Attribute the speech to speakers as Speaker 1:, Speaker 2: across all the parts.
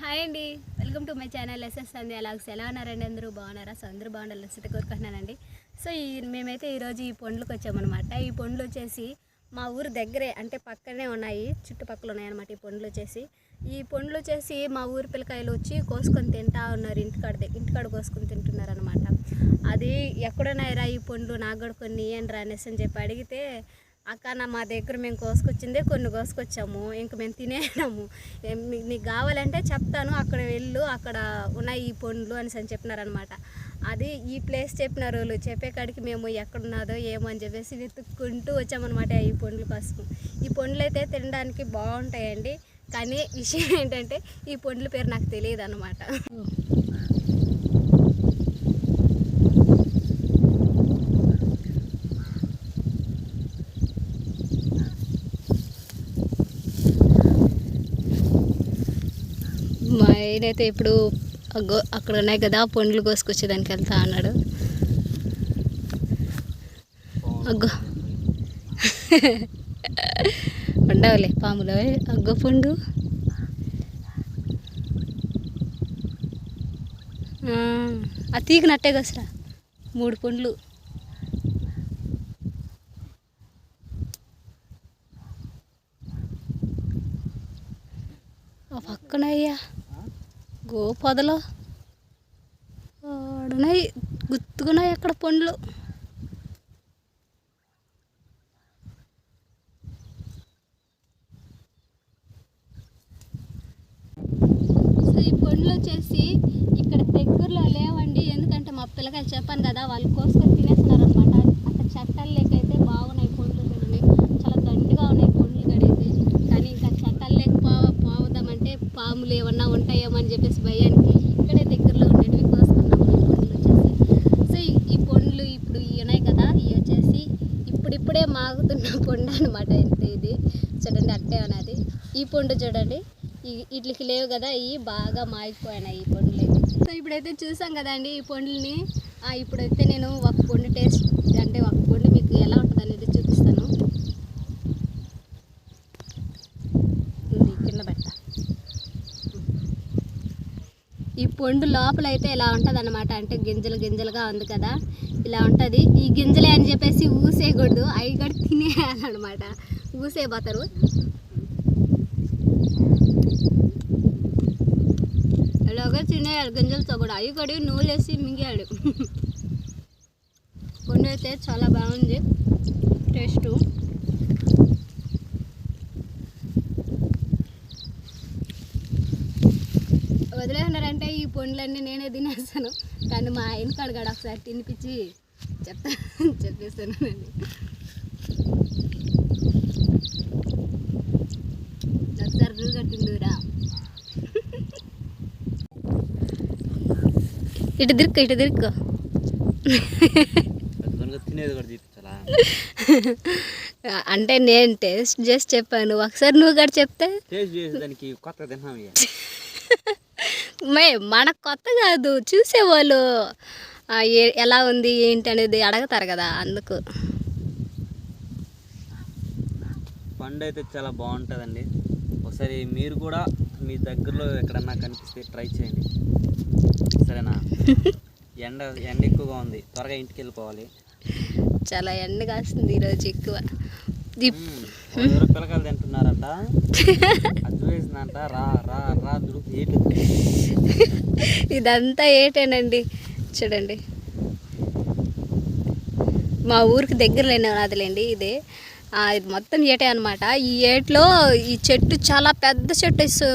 Speaker 1: Hi అండి, welcome to my channel SS Sandhya అలాగ్స్. ఎలా ఉన్నారండి? అందరూ బాగున్నారా? సో అందరూ బాగుండాలని సిద్ధ కోరుకుంటున్నానండి. సో మేమైతే ఈరోజు ఈ పండ్లకు వచ్చామన్నమాట. ఈ పండ్లు వచ్చేసి మా ఊరు దగ్గరే, అంటే పక్కనే ఉన్నాయి, చుట్టుపక్కల ఉన్నాయన్నమాట. ఈ పండ్లు వచ్చేసి మా ఊరు పిల్లకాయలు వచ్చి కోసుకొని తింటా ఉన్నారు. ఇంటికాడ కోసుకొని తింటున్నారు అనమాట. అది ఎక్కడున్నాయిరా ఈ పండ్లు, నాకు కూడా కొన్ని ఇయ్యండి రా అనేసి అని చెప్పి అడిగితే, అక్క మా దగ్గర మేము కోసుకొచ్చిందే కొన్ని కోసుకొచ్చాము, ఇంక మేము తినేయడము, నీకు కావాలంటే చెప్తాను, అక్కడ వెళ్ళు, అక్కడ ఉన్నాయి ఈ పండ్లు అని చెప్పినారనమాట. అది ఈ ప్లేస్ చెప్పినారు వాళ్ళు. చెప్పే కాడికి మేము ఎక్కడున్నదో ఏమో అని చెప్పేసి వెతుక్కుంటూ వచ్చామన్నమాట ఈ పండ్ల కోసం. ఈ పండ్లు అయితే తినడానికి బాగుంటాయండి, కానీ విషయం ఏంటంటే ఈ పండ్ల పేరు నాకు తెలియదు అనమాట. మా ఆయనైతే ఇప్పుడు అక్కడ ఉన్నాయి కదా పండ్లు కోసుకొచ్చేదానికి వెళ్తా అన్నాడు. అగ్గో ఉండవులే పాములు. అగ్గో పండు ఆ తీగ నట్టే కసరా 3 పండ్లు. పక్కనయ్యా గోపొదలో ఆడున్నాయి, గుర్తుకున్నాయి అక్కడ పండ్లు. సో ఈ పండ్లు వచ్చేసి ఇక్కడ దగ్గరలో లేవండి, ఎందుకంటే మా పిల్లకాయలు చెప్పాను కదా, వాళ్ళు కోసుకొని తినేస్తున్నారు అనమాట. అక్కడ చట్టాలు లేకైతే బాగున్నాయి పండ్లు, చూడండి చాలా దండిగా ఉన్నాయి పండ్లు కడైతే. కానీ ఇంకా చట్టాలు లేక పోదామంటే పాములు ఏమన్నా ఉంటాయేమో అని చెప్పేసి భయానికి ఇక్కడే దగ్గరలో ఉండేవి కోసుకున్నాము ఈ పండ్లు వచ్చేసి. సో ఈ పండ్లు ఇప్పుడు ఉన్నాయి కదా, ఇవి వచ్చేసి ఇప్పుడిప్పుడే మాగుతున్న పండు అనమాట. ఇది చూడండి అట్టే ఉన్నది. ఈ పండు చూడండి, వీటికి లేవు కదా, ఇవి బాగా మాగిపోయినాయి ఈ పండ్లు అయితే. సో ఇప్పుడైతే చూసాం కదండి ఈ పండ్లని. ఇప్పుడైతే నేను ఒక పండు టేస్ట్, అంటే ఒక పండు మీకు ఎలా ఉంటుంది అనేది చూపిస్తాను. కింద పెట్ట ఈ పండు లోపల అయితే ఇలా ఉంటుంది అనమాట, అంటే గింజలు గింజలుగా ఉంది కదా, ఇలా ఉంటుంది. ఈ గింజలే అని చెప్పేసి ఊసేయకూడదు, అవి కూడా తినేయాలన్నమాట, ఊసేయబోతారు. అలాగే తినేయాలి గింజలతో కూడా, అవి కూడా నూనె వేసి మింగాడు. పండు అయితే చాలా బాగుంది టేస్టు. వదిలేస్తున్నారంటే ఈ పండ్లన్నీ నేనే తినేస్తాను, కానీ మా ఆయన కాడగాడు ఒకసారి తినిపించి చెప్పేస్తానండి. ఒకసారి రూ కట్టిందిరా, ఇటు దిక్కు అంటే నేను టేస్ట్ చేసి చెప్పాను, ఒకసారి నువ్వు కూడా చెప్తే మనకు కొత్త కాదు, చూసేవాళ్ళు ఎలా ఉంది ఏంటి అనేది అడగతారు కదా, అందుకు.
Speaker 2: పండు అయితే చాలా బాగుంటుందండి, ఒకసారి మీరు కూడా మీ దగ్గరలో ఎక్కడన్నా కనిపిస్తే ట్రై చేయండి, సరేనా? ఎండ ఎక్కువగా ఉంది, త్వరగా ఇంటికి వెళ్ళిపోవాలి.
Speaker 1: చాలా ఎండ కాస్తుంది ఈరోజు ఎక్కువ.
Speaker 2: పిల్లకాయలు తింటున్నారంట, అది వేసిందంట, రా
Speaker 1: ఇదంతా ఏటేనండి, చూడండి మా ఊరికి దగ్గరలోనే ఉన్నదిలేండి ఇది. ఇది మొత్తం ఏటే అనమాట. ఈ ఏట్లో ఈ చెట్టు చాలా పెద్ద చెట్టు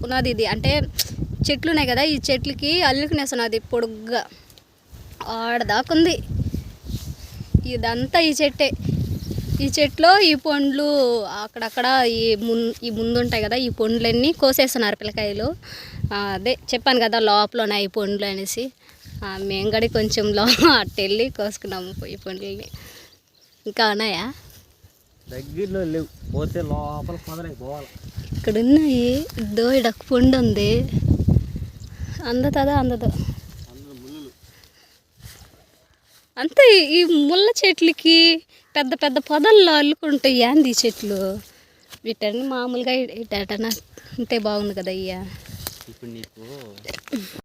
Speaker 1: ఉన్నది. ఇది అంటే చెట్లు ఉన్నాయి కదా, ఈ చెట్లకి అల్లుకునేస్తున్నది పొడుగ్గా ఆడదాకుంది. ఇదంతా ఈ చెట్టే. ఈ చెట్లో ఈ పండ్లు అక్కడక్కడ ఈ ముందు ఉంటాయి కదా, ఈ పండ్లన్నీ కోసేస్తున్నారు పిల్లకాయలు. అదే చెప్పాను కదా లోపల ఉన్నాయి ఈ పండ్లు అనేసి. మేము కూడా కొంచెం అట్టెళ్ళి కోసుకున్నాము ఈ పండ్లని. ఇంకా ఉన్నాయా?
Speaker 2: దగ్గరలో లేవు, పోతే లోపల పోవాలి.
Speaker 1: ఇక్కడ ఉన్నాయి. ఇక్కడ ఒక పండు ఉంది, అందదో అంతే. ఈ ముళ్ళ చెట్లకి పెద్ద పెద్ద పొదల్లో అల్లుకుంటాయి ఏంది ఈ చెట్లు. వీటన్ని మామూలుగా ఇటనా ఉంటే బాగుంది కదా అయ్యా.
Speaker 2: ఇప్పుడు నీకు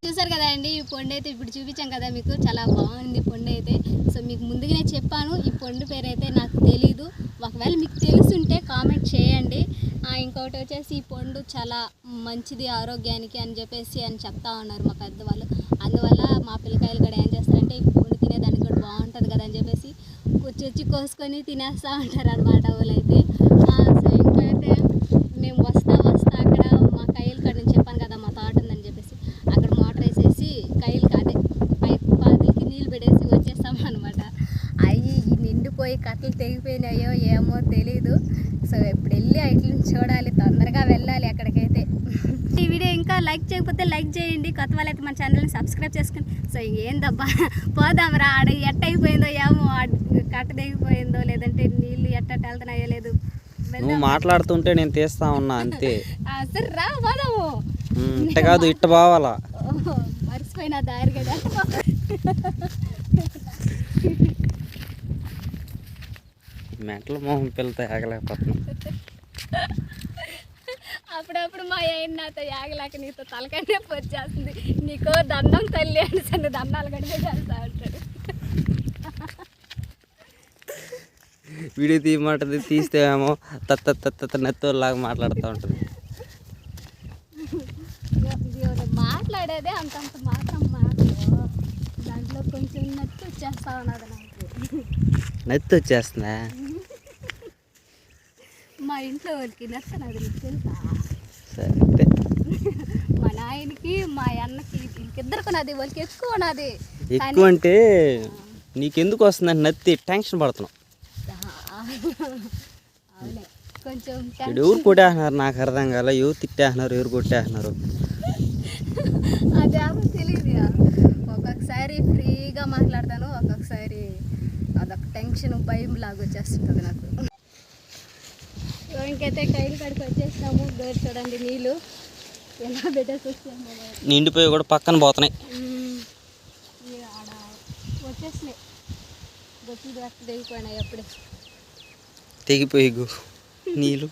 Speaker 1: చూసారు కదా అండి, ఈ పొండు అయితే ఇప్పుడు చూపించాం కదా మీకు, చాలా బాగుంది పొండు అయితే. సో మీకు ముందుగానే చెప్పాను, ఈ పొండు పేరు అయితే నాకు తెలీదు, ఒకవేళ మీకు తెలుసుంటే కామెంట్ చేయండి. ఇంకొకటి వచ్చేసి ఈ పొండు చాలా మంచిది ఆరోగ్యానికి అని చెప్పేసి చెప్తా ఉన్నారు మా పెద్దవాళ్ళు. అందువల్ల మా పిల్లకాయలు కూడా ఏం చేస్తారంటే ఈ పొండు తినేదానికి కూడా బాగుంటుంది కదా అని చెప్పేసి వచ్చి కోసుకొని తినేస్తూ ఉంటారు అనమాట వాళ్ళైతే. సో ఇంకైతే మేము వస్తా అక్కడ మా కైలు కాడ నేను చెప్పాను కదా మా తోట ఉందని చెప్పేసి, అక్కడ మోటార్ వేసేసి కైలు అదే పాదికి నీళ్ళు పెట్టేసి వచ్చేస్తాం అనమాట. అవి నిండిపోయి కట్టలు తెగిపోయినాయో ఏమో తెలీదు. సో ఇప్పుడు వెళ్ళి ఇట్లా చూడాలి, తొందరగా వెళ్ళాలి అక్కడికైతే. ఈ వీడియో ఇంకా లైక్ చేయకపోతే లైక్ చేయండి, కొత్త వాళ్ళైతే మన ఛానల్ని సబ్స్క్రైబ్ చేసుకుని. సో ఏందబ్బా పోదాం రా, ఆడ ఎట్ట అయిపోయిందో ఏమో, కట్ట తెగిపోయిందో లేదంటే నీళ్ళు ఎట్ట వెళ్తున్నాయో లేదు.
Speaker 2: నువ్వు మాట్లాడుతుంటే నేను తీస్తా ఉన్నా అంతే.
Speaker 1: సరే రా పోదాము.
Speaker 2: ఇట్ట కాదు ఇట్ట బావాలా,
Speaker 1: మర్చిపోయినా దారి కదా.
Speaker 2: మెంటల మొహం పిల్లతో ఆగలేకపోతున్నాం.
Speaker 1: అప్పుడప్పుడు మా ఆయన నాతో యాగలేక నీతో తలకంటే వచ్చేస్తుంది, నీకో దండం తల్లి అని సరే దండాలు కడిగే చేస్తా ఉంటాడు.
Speaker 2: వీడియో తీయమంటది, తీస్తేమో తత్త నెత్తోలాగా మాట్లాడుతూ ఉంటుంది.
Speaker 1: మాట్లాడేదే అంతంత మాత్రం మాటలు, దాంట్లో కొంచెం నచ్చి వచ్చేస్తా ఉన్నది నాకు.
Speaker 2: నెత్తి వచ్చేస్తుందా?
Speaker 1: మా ఇంట్లో వాళ్ళకి నచ్చనది నీకు తెలుసా?
Speaker 2: సరే
Speaker 1: మా నాయనకి మా అన్నకి వీళ్ళకిద్దరికి ఉన్నది, వాళ్ళకి ఎక్కువ ఉన్నది.
Speaker 2: ఎక్కువ అంటే నీకెందుకు వస్తుందంటే నత్తి టెన్షన్ పడుతున్నావు.
Speaker 1: అవునే కొంచెం
Speaker 2: ఎవరు కొట్టేస్తున్నారు నాకు అర్థం కాల, ఎవరు తిట్టేస్తున్నారు ఎవరు కొట్టేస్తున్నారు
Speaker 1: అదేమో తెలియదు. ఒక్కొక్కసారి ఫ్రీగా మాట్లాడతాను, ఒక్కొక్కసారి అదొక టెన్షన్ భయం లాగా వచ్చేస్తుంటుంది నాకు. ఇంకైతే కైలు కాడికి వచ్చేసాము. డోర్ చూడండి, నీళ్ళు ఎలా పెట్టేసి వచ్చాము.
Speaker 2: నిండిపోయి కూడా పక్కన పోతున్నాయి.
Speaker 1: ఆడ వచ్చేసినాయి, గొప్పలు దొరక తెగిపోయినాయి అప్పుడే.
Speaker 2: తెగిపోయి నీళ్ళు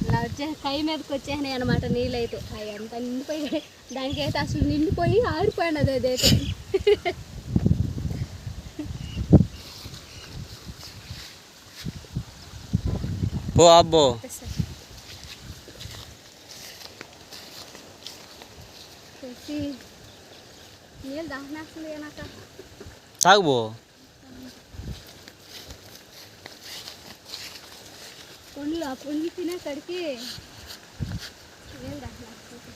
Speaker 1: ఇలా కై మీదకి వచ్చేసినాయి అనమాట నీళ్ళు అయితే. అవి అంతా నిండిపోయి, దానికైతే అసలు నిండిపోయి ఆడిపోయినది అదైతే.
Speaker 2: ఓ అబ్బో
Speaker 1: నీళ్ళు దాహనేస్తుంది ఏనాక
Speaker 2: తాగుబో.
Speaker 1: పండ్లు ఆ పండ్లు తినేసరికి నీళ్ళు దాహనేస్తుంది.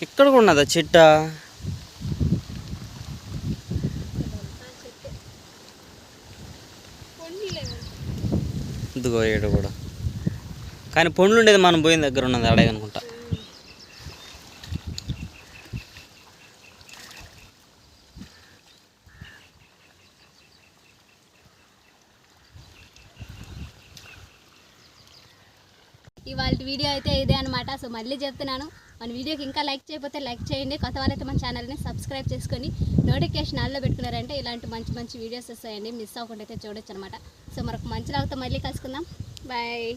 Speaker 2: ఇక్కడ కూడా ఉన్నదా చెట్టు? ఇదిగో ఏడు కూడా, కానీ పండ్లు ఉండేది మనం పోయిన దగ్గర ఉన్నది అడగ అనుకుంటా.
Speaker 1: ఇవాళ వీడియో అయితే ఇదే అనమాట. సో మళ్ళీ చెప్తున్నాను, మన వీడియోకి ఇంకా లైక్ చేయకపోతే లైక్ చేయండి, కొత్త వాళ్ళైతే మన ఛానల్ని సబ్స్క్రైబ్ చేసుకొని నోటిఫికేషన్ ఆన్లో పెట్టుకున్నారంటే ఇలాంటి మంచి మంచి వీడియోస్ వస్తాయండి, మిస్ అవ్వకుండా అయితే చూడొచ్చు అనమాట. సో మరొక మంచి లాగుతో మళ్ళీ కలుసుకుందాం. బాయ్.